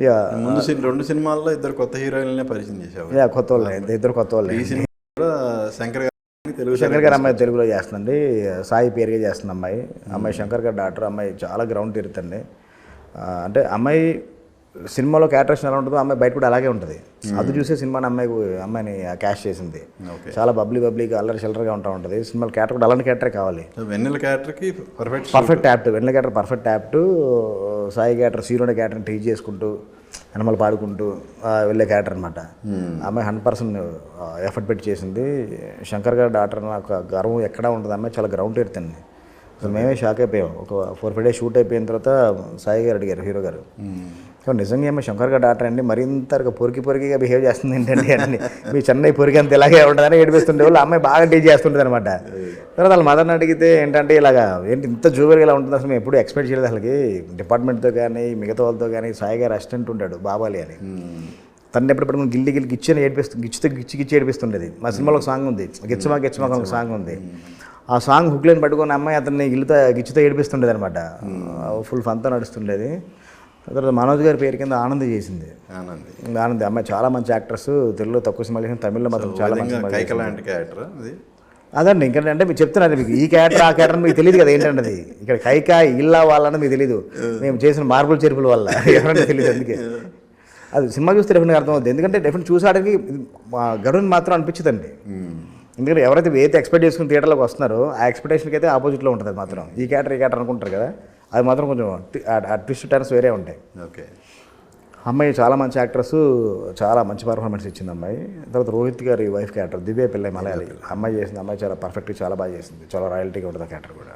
ఇక ముందు 2 సినిమాల్లో ఇద్దరు కొత్త హీరోయిన్లనే పరిచయం చేసావు. కొత్త వాళ్ళే, ఇద్దరు కొత్త వాళ్ళే. ఈ సినిమా కూడా శంకర్ గారు తెలుగు శంకర్ గారు అమ్మాయి తెలుగులో చేస్తుందండి, సాయి పేరుగా చేస్తుంది అమ్మాయి. అమ్మాయి శంకర్ గారు డాక్టర్, అమ్మాయి చాలా గ్రౌండ్ తిరుగుతుంది. అంటే అమ్మాయి సినిమాలో క్యారెక్టరేషన్ ఎలా ఉంటుందో అమ్మాయి బయట కూడా అలాగే ఉంటుంది. అది చూసే సినిమాని అమ్మాయిని క్యాష్ చేసింది. చాలా బబ్లీగా అల్లరి చిల్లరగా ఉంటుంది. సినిమాలో క్యారెక్టర్ కూడా అలాంటి క్యారెక్టరే కావాలి. వెన్నెల క్యారెక్టర్కి perfect apt, Vennela character perfect apt. Sai character హీరోని క్యారెక్టర్ని టీచ్ చేసుకుంటూ animal పాడుకుంటూ వెళ్ళే క్యారెక్టర్ అనమాట. అమ్మాయి 100% ఎఫర్ట్ పెట్టి చేసింది. శంకర్ గారు డాక్టర్ నాకు గర్వం ఎక్కడా ఉంటుంది. అమ్మాయి చాలా గ్రౌండ్ ఎడుతుంది. అసలు మేమే షాక్ అయిపోయాం. ఒక 4-5 days షూట్ అయిపోయిన తర్వాత సాయి గారు అడిగారు, హీరో గారు, నిజంగా ఏమో శంకర్ గారు డాక్టర్ అండి మరింతగా పొరికిగా బిహేవ్ చేస్తుంది ఏంటంటే అని, మీ చెన్నై పొరికి అంత ఇలాగే ఉంటుందని ఏడిపిస్తుండే వాళ్ళు. అమ్మాయి బాగా టీచ్ చేస్తుంటుంది అనమాట. తర్వాత వాళ్ళ మదర్ని అడిగితే ఏంటంటే ఇలాగా ఏంటి ఇంత జోబర్గా ఇలా ఉంటుంది, అసలు మేము ఎప్పుడు ఎక్స్పెక్ట్ చేయలేదు. అసలుకి డిపార్ట్మెంట్తో కానీ మిగతా వాళ్ళతో కానీ సాయి గారు అసిస్టెంట్ ఉంటాడు బాబాలి అని, తను ఎప్పుడు గిల్లి గిచ్చి ఏడిపిస్తుండేది. మా సినిమాలో ఒక సాంగ్ ఉంది, గిచ్చమాక ఒక సాంగ్ ఉంది. ఆ సాంగ్ హుక్లైన్ పట్టుకొని అమ్మాయి అతన్ని గిచ్చితో ఏడిపిస్తుండేది అనమాట. ఫుల్ ఫన్తో నడుస్తుండేది. తర్వాత మనోజ్ గారి పేరు కింద ఆనంద్ చేసింది. ఆనంద్ అమ్మాయి చాలా మంచి యాక్ట్రెస్. తెలుగులో తక్కువ సినిమాలు చేసింది, తమిళ్లో మాత్రం చాలా మంచి క్యారెక్టర్. అదండి ఇంకా అంటే మీకు చెప్తున్నారు, మీకు ఈ క్యారెక్టర్ ఆ క్యారెక్టర్ మీకు తెలియదు కదా ఏంటంటే అది. ఇక్కడ కైకా ఇల్లా వాళ్ళని మీకు తెలీదు, మేము చేసిన మార్పుల చెరుపుల వల్ల ఎవరంటే తెలియదు. అందుకే అది సినిమా చూస్తే డెఫినెట్గా అర్థమవుతుంది. ఎందుకంటే డెఫినెట్ చూసాడానికి గడువుని మాత్రం అనిపించదండి. ఎందుకంటే ఎవరైతే ఎక్స్పెక్ట్ చేసుకుని థియేటర్లోకి వస్తున్నారో ఆ ఎక్స్పెక్టేషన్కి అయితే ఆపోజిట్లో ఉంటుంది. అది మాత్రం ఈ క్యారెక్టర్ అనుకుంటారు కదా, అది మాత్రం కొంచెం ట్విస్ట్ టర్న్స్ వేరే ఉంటాయి. ఓకే. అమ్మాయి చాలా మంచి యాక్ట్రెస్, చాలా మంచి పర్ఫార్మెన్స్ ఇచ్చింది అమ్మాయి. తర్వాత రోహిత్ గారి వైఫ్ క్యారెక్టర్ దివ్య పిల్లై మలయాళి అమ్మాయి చేసింది. అమ్మాయి చాలా పర్ఫెక్ట్గా చాలా బాగా చేసింది. చాలా రాయల్టీగా ఉంటుంది ఆ క్యారెక్టర్ కూడా.